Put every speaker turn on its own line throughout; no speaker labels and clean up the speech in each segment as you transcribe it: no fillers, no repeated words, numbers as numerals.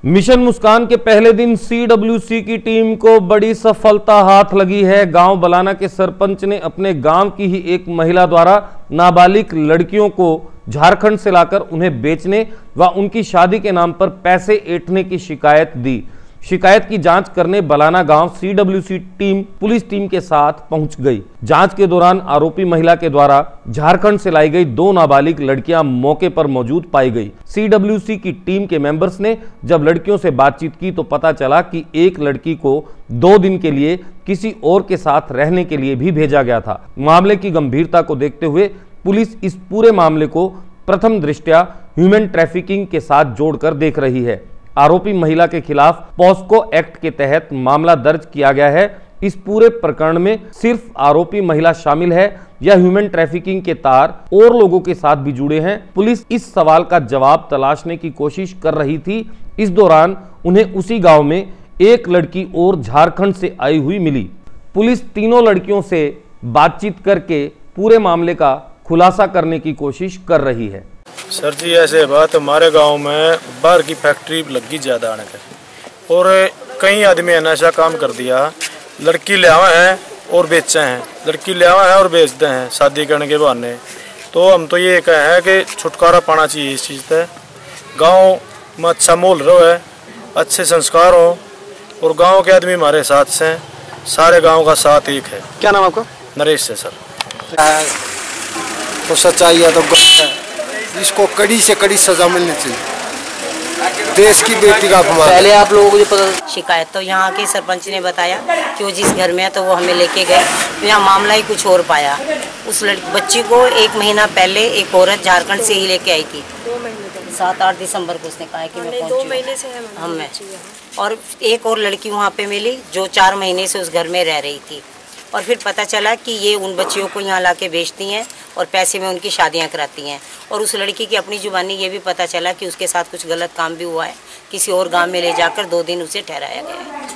Mission मुस्कान के पहले दिन सीडब्ल्यूसी की टीम को बड़ी सफलता हाथ लगी है। गांव बलाना के सरपंच ने अपने गांव की ही एक महिला द्वारा नाबालिग लड़कियों को झारखंड से लाकर उन्हें बेचने व उनकी शादी के नाम पर पैसे ऐंठने की शिकायत दी। शिकायत की जांच करने बलाना गांव सीडब्ल्यूसी टीम पुलिस टीम के साथ पहुंच गई। जांच के दौरान आरोपी महिला के द्वारा झारखंड से लाई गई 2 नाबालिग लड़कियां मौके पर मौजूद पाई गई। सीडब्ल्यूसी की टीम के मेंबर्स ने जब लड़कियों से बातचीत की तो पता चला कि एक लड़की को 2 दिन के लिए किसी और के साथ रहने के लिए भी भेजा गया था। मामले की गंभीरता को देखते हुए पुलिस इस पूरे मामले को प्रथम दृष्टया ह्यूमन ट्रैफिकिंग के साथ जोड़कर देख रही है। आरोपी महिला के खिलाफ पॉस्को एक्ट के तहत मामला दर्ज किया गया है। इस पूरे प्रकरण में सिर्फ आरोपी महिला शामिल है या ह्यूमन ट्रैफिकिंग के तार और लोगों के साथ भी जुड़े हैं। पुलिस इस सवाल का जवाब तलाशने की कोशिश कर रही थी। इस दौरान उन्हें उसी गांव में एक लड़की और झारखंड से आई हुई मिली। पुलिस तीनों लड़कियों से बातचीत करके पूरे मामले का खुलासा करने की कोशिश कर रही है।
सर जी, ऐसे बात हमारे गांव में बाहर की फैक्ट्री लगी ज़्यादा आने का और कई आदमी ने ऐसा काम कर दिया, लड़की ले आवे हैं और बेचे हैं, लड़की ले आवे हैं और बेचते हैं शादी करने के बहाने। तो हम तो ये कहे हैं कि छुटकारा पाना चाहिए इस चीज़ से। गांव में अच्छा माहौल रहे, अच्छे संस्कार हो और गांव के आदमी हमारे साथ से, सारे गाँव का साथ एक है।
क्या नाम आपका?
नरेश है सर।
तो सच्चाई है तो गलत है, इसको कड़ी से कड़ी सजा मिलनी चाहिए। देश की बेटी का अपमान।
पहले आप लोगों को जो पता शिकायत तो यहाँ के सरपंच ने बताया कि वो जिस घर में है तो वो हमें लेके गए, तो यहाँ मामला ही कुछ और पाया। उस बच्ची को 1 महीना पहले एक औरत झारखंड से ही लेके आई थी। 7-8 दिसंबर को उसने कहा कि मैं पहुँची।
2 महीने से है
हमें और एक और लड़की वहाँ पे मिली जो 4 महीने से उस घर में रह रही थी। और फिर पता चला कि ये उन बच्चियों को यहाँ लाके बेचती हैं और पैसे में उनकी शादियाँ कराती हैं। और उस लड़की की अपनी जुबानी ये भी पता चला कि उसके साथ कुछ गलत काम भी हुआ है, किसी और गांव में ले जाकर 2 दिन उसे ठहराया गया है।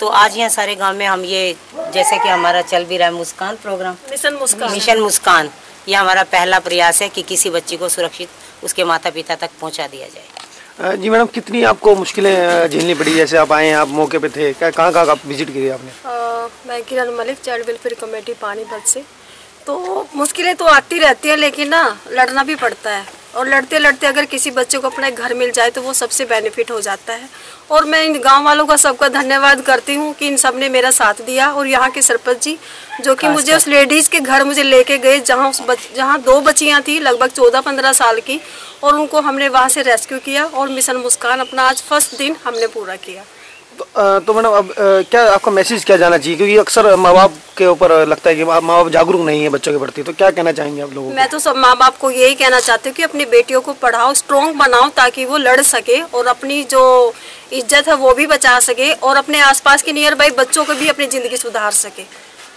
तो आज यहाँ सारे गांव में हम ये, जैसे कि हमारा चल भी रहा है मुस्कान प्रोग्राम, मिशन मुस्कान, ये हमारा पहला प्रयास है कि किसी बच्ची को सुरक्षित उसके माता पिता तक पहुँचा दिया जाए।
जी मैडम, कितनी आपको मुश्किलें झेलनी पड़ी? जैसे आप आए हैं, आप मौके पे थे, कहाँ कहाँ आप विजिट किए आपने?
मैं Kiran Malik, child welfare committee Panipat से। तो मुश्किलें तो आती रहती है, लेकिन ना लड़ना भी पड़ता है और लड़ते लड़ते अगर किसी बच्चे को अपना घर मिल जाए तो वो सबसे बेनिफिट हो जाता है। और मैं इन गांव वालों का सबका धन्यवाद करती हूँ कि इन सब ने मेरा साथ दिया। और यहाँ के सरपंच जी जो कि मुझे उस लेडीज़ के घर मुझे लेके गए जहाँ 2 बच्चियाँ थी लगभग 14-15 साल की, और उनको हमने वहाँ से रेस्क्यू किया और मिशन मुस्कान अपना आज फर्स्ट दिन हमने पूरा किया।
तो मैडम, अब क्या आपका मैसेज क्या जाना चाहिए? क्योंकि अक्सर माँ बाप के ऊपर लगता है कि माँ बाप जागरूक नहीं है बच्चों के प्रति, तो क्या कहना चाहेंगे आप लोगों को?
मैं तो सब माँ बाप को यही कहना चाहती हूँ कि अपनी बेटियों को पढ़ाओ, स्ट्रॉन्ग बनाओ, ताकि वो लड़ सके और अपनी जो इज्जत है वो भी बचा सके और अपने आसपास के नियर बाई बच्चों को भी अपनी ज़िंदगी सुधार सके।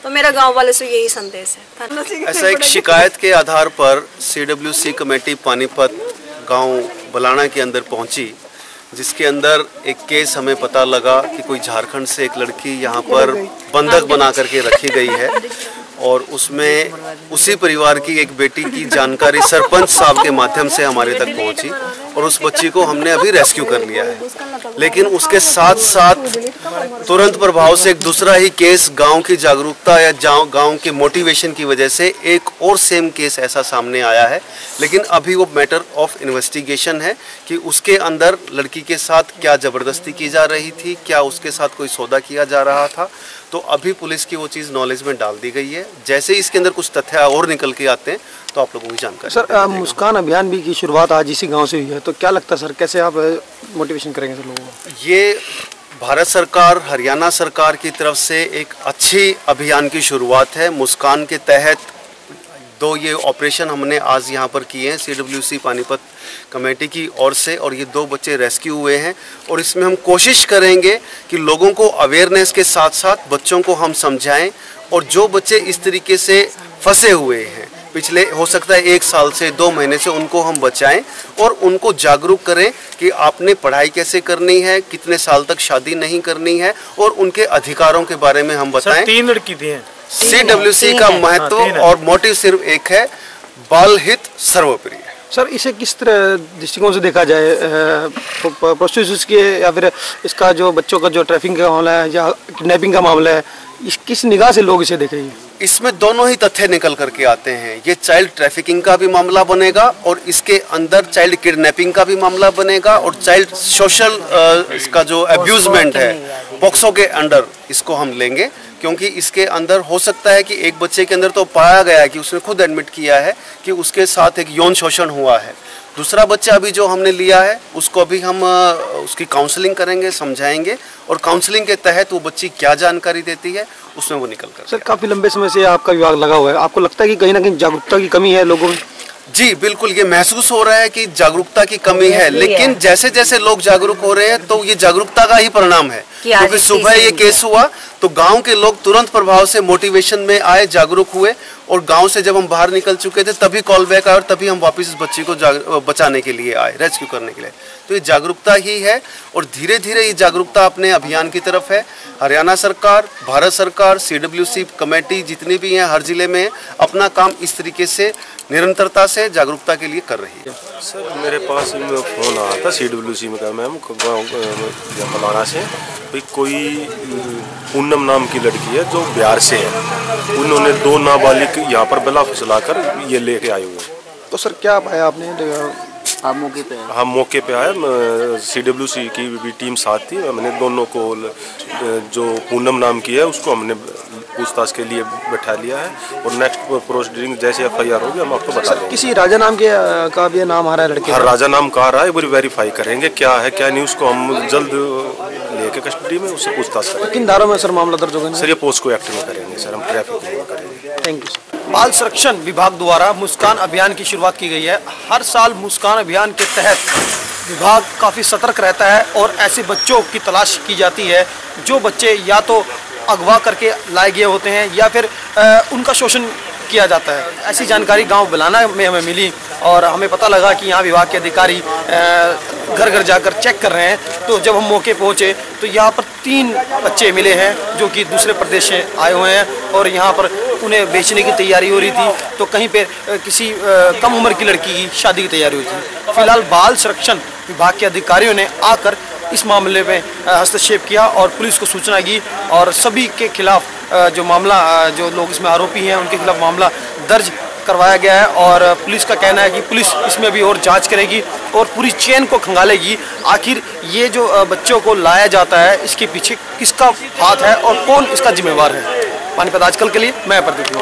तो मेरा गाँव वाले से यही संदेश है।
ऐसा एक शिकायत के आधार पर सीडब्ल्यूसी कमेटी पानीपत गाँव बलाना के अंदर पहुँची, जिसके अंदर एक केस हमें पता लगा कि कोई झारखंड से एक लड़की यहाँ पर बंधक बना करके रखी गई है और उसमें उसी परिवार की एक बेटी की जानकारी सरपंच साहब के माध्यम से हमारे तक पहुँची और उस बच्ची को हमने अभी रेस्क्यू कर लिया है। लेकिन उसके साथ साथ तुरंत प्रभाव से एक दूसरा ही केस गांव की जागरूकता या गांव के मोटिवेशन की वजह से एक और सेम केस ऐसा सामने आया है। लेकिन अभी वो मैटर ऑफ इन्वेस्टिगेशन है कि उसके अंदर लड़की के साथ क्या ज़बरदस्ती की जा रही थी, क्या उसके साथ कोई सौदा किया जा रहा था। तो अभी पुलिस की वो चीज़ नॉलेज में डाल दी गई है। जैसे ही इसके अंदर कुछ तथ्य और निकल के आते हैं तो आप लोगों की जानकारी।
सर, मुस्कान अभियान भी की शुरुआत आज इसी गांव से हुई है, तो क्या लगता है सर, कैसे आप मोटिवेशन करेंगे सर लोगों को?
ये भारत सरकार, हरियाणा सरकार की तरफ से एक अच्छी अभियान की शुरुआत है। मुस्कान के तहत 2 ये ऑपरेशन हमने आज यहाँ पर किए हैं सीडब्ल्यूसी पानीपत कमेटी की ओर से, और ये 2 बच्चे रेस्क्यू हुए हैं। और इसमें हम कोशिश करेंगे कि लोगों को अवेयरनेस के साथ साथ बच्चों को हम समझाएं, और जो बच्चे इस तरीके से फंसे हुए हैं पिछले, हो सकता है 1 साल से 2 महीने से, उनको हम बचाएं और उनको जागरूक करें कि आपने पढ़ाई कैसे करनी है, कितने साल तक शादी नहीं करनी है, और उनके अधिकारों के बारे में हम बताएं।
3 लड़की थी।
सीडब्ल्यूसी का महत्व और मोटिव सिर्फ एक है, बाल हित सर्वोपरि है।
सर इसे किस तरह दृष्टिकोण से देखा जाए, प्रोस्टिट्यूशन के या फिर इसका जो बच्चों का जो ट्रैफिकिंग का मामला है या किडनैपिंग का मामला है, किस निगाह से लोग इसे देखेंगे?
इसमें दोनों ही तथ्य निकल करके आते हैं। ये चाइल्ड ट्रैफिकिंग का भी मामला बनेगा और इसके अंदर चाइल्ड किडनैपिंग का भी मामला बनेगा और चाइल्ड सोशल इसका जो अब्यूजमेंट है पॉक्सो के अंडर इसको हम लेंगे, क्योंकि इसके अंदर हो सकता है कि एक बच्चे के अंदर तो पाया गया है कि उसने खुद एडमिट किया है कि उसके साथ एक यौन शोषण हुआ है। दूसरा बच्चा अभी जो हमने लिया है उसको अभी हम उसकी काउंसलिंग करेंगे, समझाएंगे और काउंसलिंग के तहत वो बच्ची क्या जानकारी देती है उसमें वो निकल कर।
सर काफ़ी लंबे समय से आपका विभाग लगा हुआ है, आपको लगता है कि कहीं ना कहीं जागरूकता की कमी है लोगों में?
जी बिल्कुल, ये महसूस हो रहा है कि जागरूकता की कमी है, लेकिन जैसे जैसे लोग जागरूक हो रहे हैं तो ये जागरूकता का ही परिणाम है। क्योंकि सुबह ये केस हुआ तो गांव के लोग तुरंत प्रभाव से मोटिवेशन में आए, जागरूक हुए और गांव से जब हम बाहर निकल चुके थे तभी कॉल बैक आया और तभी हम वापस इस बच्ची को बचाने के लिए आए, रेस्क्यू करने के लिए। तो ये जागरूकता ही है और धीरे धीरे ये जागरूकता अपने अभियान की तरफ है। हरियाणा सरकार, भारत सरकार, CWC कमेटी जितनी भी हैं हर जिले में अपना काम इस तरीके से निरंतरता से जागरूकता के लिए कर रही है।
सर मेरे पास फ़ोन आया था CWC में, मैम गाँव बलाना से, भाई कोई पूनम नाम की लड़की है जो बिहार से है, उन्होंने 2 नाबालिग यहाँ पर बला फुसलाकर ये लेके आए हुए हैं।
तो सर क्या पाया आपने? आप मौके पे आए?
हम मौके पे आए, CWC की भी टीम साथ थी। हमने दोनों को, जो पूनम नाम की है उसको हमने पूछताछ के लिए बैठा लिया है और नेक्स्ट प्रोसीडिंग जैसे FIR होगी हम आपको बता देंगे।
किसी राजा नाम के का भी नाम आ रहा है लड़के?
हर राजा नाम कह रहा है, वो वेरीफाई करेंगे क्या है क्या नहीं, उसको हम जल्द लेके कस्टडी में उससे पूछताछ करेंगे।
किन धारों में सर मामला दर्ज होगा?
सर ये पोस्को एक्ट में करेंगे सर, हम ट्रैफिक में करेंगे।
Thank you. बाल संरक्षण विभाग द्वारा मुस्कान अभियान की शुरुआत की गई है। हर साल मुस्कान अभियान के तहत विभाग काफ़ी सतर्क रहता है और ऐसे बच्चों की तलाश की जाती है जो बच्चे या तो अगवा करके लाए गए होते हैं या फिर उनका शोषण किया जाता है। ऐसी जानकारी गांव बलाना में हमें मिली और हमें पता लगा कि यहाँ विभाग के अधिकारी घर घर जाकर चेक कर रहे हैं। तो जब हम मौके पहुँचे तो यहाँ पर 3 बच्चे मिले हैं जो कि दूसरे प्रदेश से आए हुए हैं और यहाँ पर उन्हें बेचने की तैयारी हो रही थी, तो कहीं पे किसी कम उम्र की लड़की की शादी की तैयारी हुई थी। फिलहाल बाल संरक्षण विभाग के अधिकारियों ने आकर इस मामले में हस्तक्षेप किया और पुलिस को सूचना की और सभी के खिलाफ जो मामला, जो लोग इसमें आरोपी हैं उनके खिलाफ मामला दर्ज करवाया गया है और पुलिस का कहना है कि पुलिस इसमें भी और जांच करेगी और पूरी चेन को खंगालेगी। आखिर ये जो बच्चों को लाया जाता है इसके पीछे किसका हाथ है और कौन इसका जिम्मेवार है। पानीपत आजकल के लिए मैं प्रदीप।